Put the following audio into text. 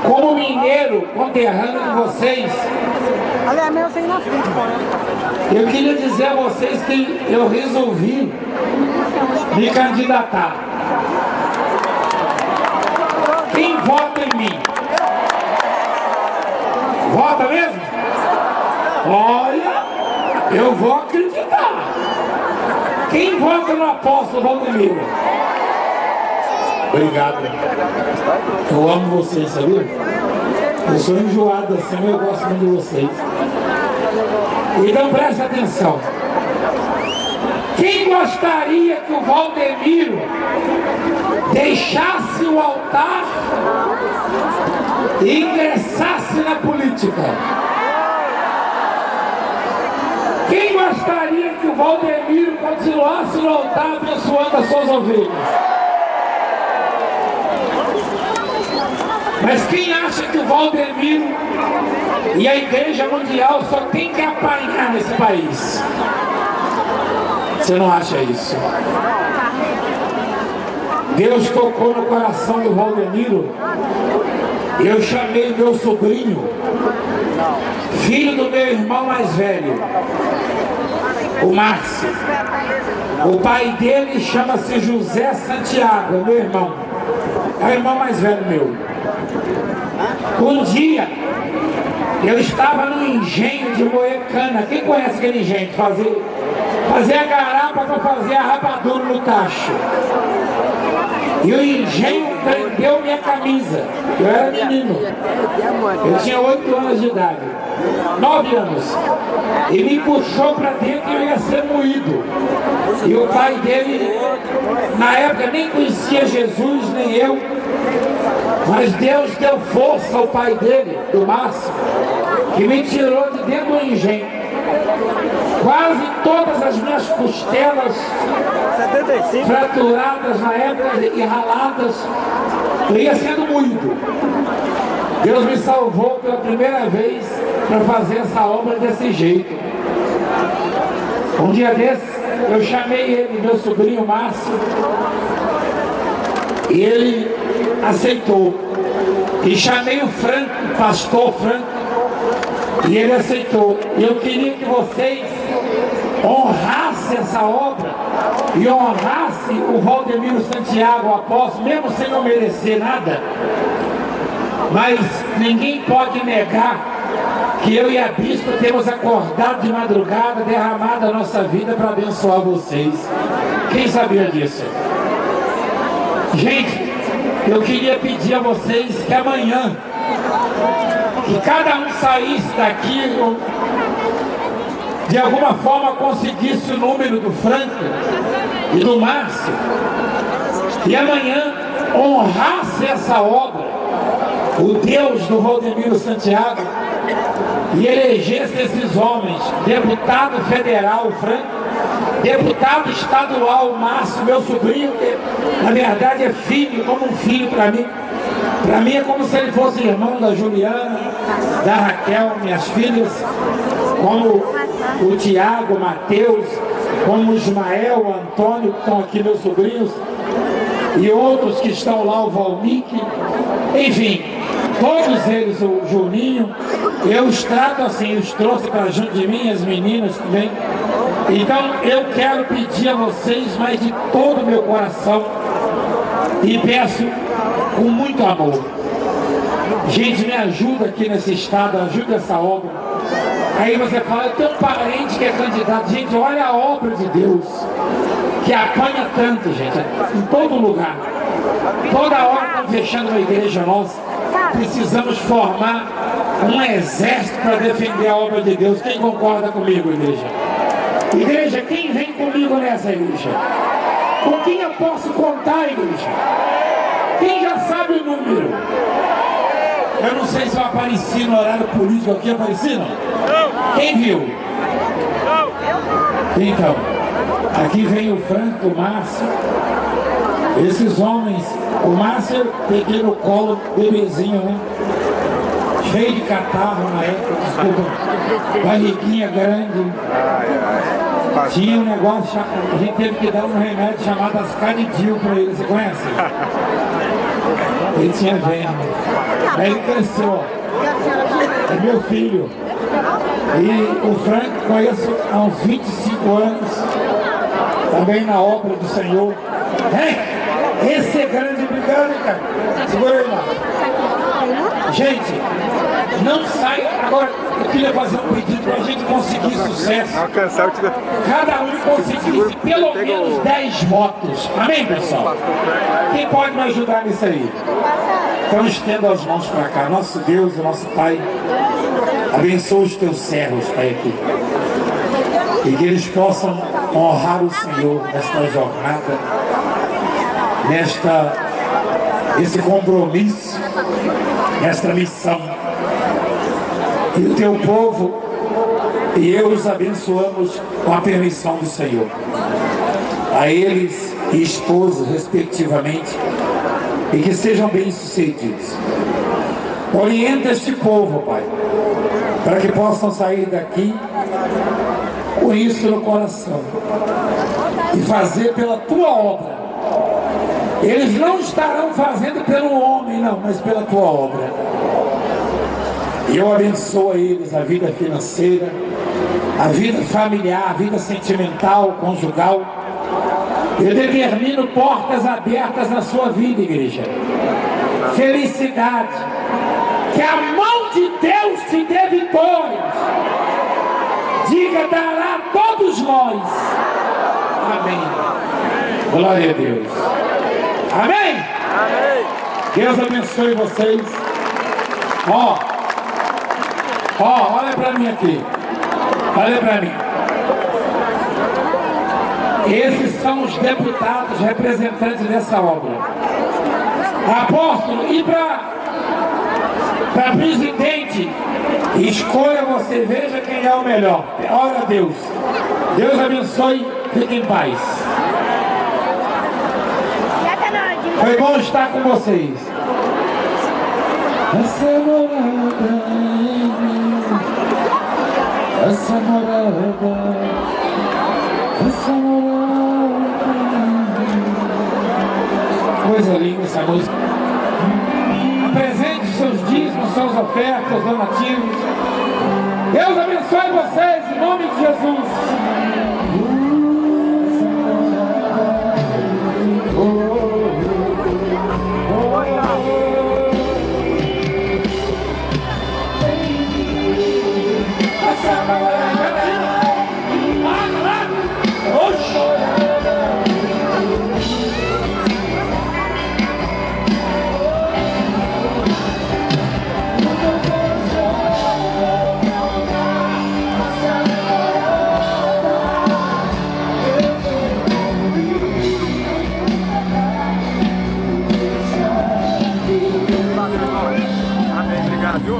Como mineiro conterrâneo de vocês, eu queria dizer a vocês que eu resolvi me candidatar. Quem vota em mim? Vota mesmo? Olha, eu vou acreditar. Quem vota no apóstolo Valdemiro? Obrigado. Eu amo vocês, sabia? Eu sou enjoado assim, mas eu gosto muito de vocês. Então preste atenção. Quem gostaria que o Valdemiro deixasse o altar e ingressasse na política? Quem gostaria que o Valdemiro continuasse no altar abençoando as suas ovelhas? Mas quem acha que o Valdemiro e a Igreja Mundial só tem que apanhar nesse país? Você não acha isso? Deus tocou no coração do Valdemiro. Eu chamei meu sobrinho, filho do meu irmão mais velho, o Márcio. O pai dele chama-se José Santiago, meu irmão. É o irmão mais velho meu. Um dia, eu estava no engenho de moer cana. Quem conhece aquele engenho? Fazer a garapa para fazer a rapadura no tacho. E o engenho prendeu minha camisa. Eu era menino. Eu tinha 8 anos de idade. 9 anos. E me puxou para dentro e eu ia ser moído. E o pai dele, na época, nem conhecia Jesus, nem eu. Mas Deus deu força ao pai dele, do Márcio, que me tirou de dentro do engenho. Quase todas as minhas costelas fraturadas na época e raladas, eu ia sendo moído. Deus me salvou pela primeira vez para fazer essa obra desse jeito. Um dia desses, eu chamei ele, meu sobrinho Márcio, e ele aceitou. E chamei o Franco, o pastor Franco, e ele aceitou. E eu queria que vocês honrassem essa obra e honrassem o Valdemiro Santiago, o apóstolo, mesmo sem não merecer nada. Mas ninguém pode negar que eu e a bispa temos acordado de madrugada, derramado a nossa vida para abençoar vocês. Quem sabia disso? Gente, eu queria pedir a vocês que amanhã, que cada um saísse daqui, de alguma forma conseguisse o número do Franco e do Márcio, e amanhã honrasse essa obra, o Deus do Valdemiro Santiago, e elegesse esses homens, deputado federal Franco, deputado estadual Márcio, meu sobrinho, que na verdade é filho, como um filho para mim. Para mim é como se ele fosse irmão da Juliana, da Raquel, minhas filhas, como o Tiago, o Mateus, como o Ismael, o Antônio, que estão aqui meus sobrinhos, e outros que estão lá, o Valmique, enfim, todos eles, o Juninho, eu os trato assim, os trouxe para junto de mim, as meninas também. Então eu quero pedir a vocês, mas de todo o meu coração, e peço com muito amor, gente, me ajuda aqui nesse estado, ajuda essa obra. Aí você fala, eu tenho um parente que é candidato. Gente, olha a obra de Deus, que apanha tanto, gente, em todo lugar. Toda hora estão fechando uma igreja nossa. Precisamos formar um exército para defender a obra de Deus. Quem concorda comigo, igreja? Igreja, quem vem comigo nessa igreja? Com quem eu posso contar, igreja? Quem já sabe o número? Eu não sei se eu apareci no horário político aqui, apareci não? Quem viu? Então, aqui vem o Franco, o Márcio, esses homens. O Márcio eu peguei no colo, bebezinho, né? Cheio de catarro na época, desculpa, barriguinha grande. Tinha um negócio, a gente teve que dar um remédio chamado Ascaridil para ele, você conhece? Ele tinha verme. Aí ele cresceu, ó. É meu filho. E o Frank conheço há uns 25 anos, também na obra do Senhor. Esse é grande. Obrigado, cara. Segura aí, lá. Gente, não saia. Agora, eu queria fazer um pedido para a gente conseguir sucesso. Cada um conseguisse pelo menos 10 votos. Amém, pessoal? Quem pode me ajudar nisso aí? Então estenda as mãos para cá. Nosso Deus e nosso Pai, abençoa os teus servos, Pai, aqui. E que eles possam honrar o Senhor nesta jornada, esse compromisso, nesta missão. E o teu povo e eu os abençoamos com a permissão do Senhor. A eles e esposos, respectivamente, e que sejam bem-sucedidos. Orienta este povo, Pai, para que possam sair daqui com isso no coração e fazer pela tua obra. Eles não estarão fazendo pelo homem, não, mas pela tua obra. E eu abençoo a eles a vida financeira, a vida familiar, a vida sentimental, conjugal. Eu determino portas abertas na sua vida, igreja. Felicidade. Que a mão de Deus te dê vitórias. Diga, dará a todos nós. Amém. Glória a Deus. Amém? Amém. Deus abençoe vocês. Olha para mim aqui. Olha para mim. Esses são os deputados representantes dessa obra. Apóstolo, e para presidente, escolha você, veja quem é o melhor. Ora a Deus. Deus abençoe, fique em paz. Foi bom estar com vocês. Essa morada, essa morada, essa morada. Coisa linda essa música. Apresente seus dízimos, suas ofertas, donativos. Deus abençoe vocês, em nome de Jesus. Amém, obrigado, viu?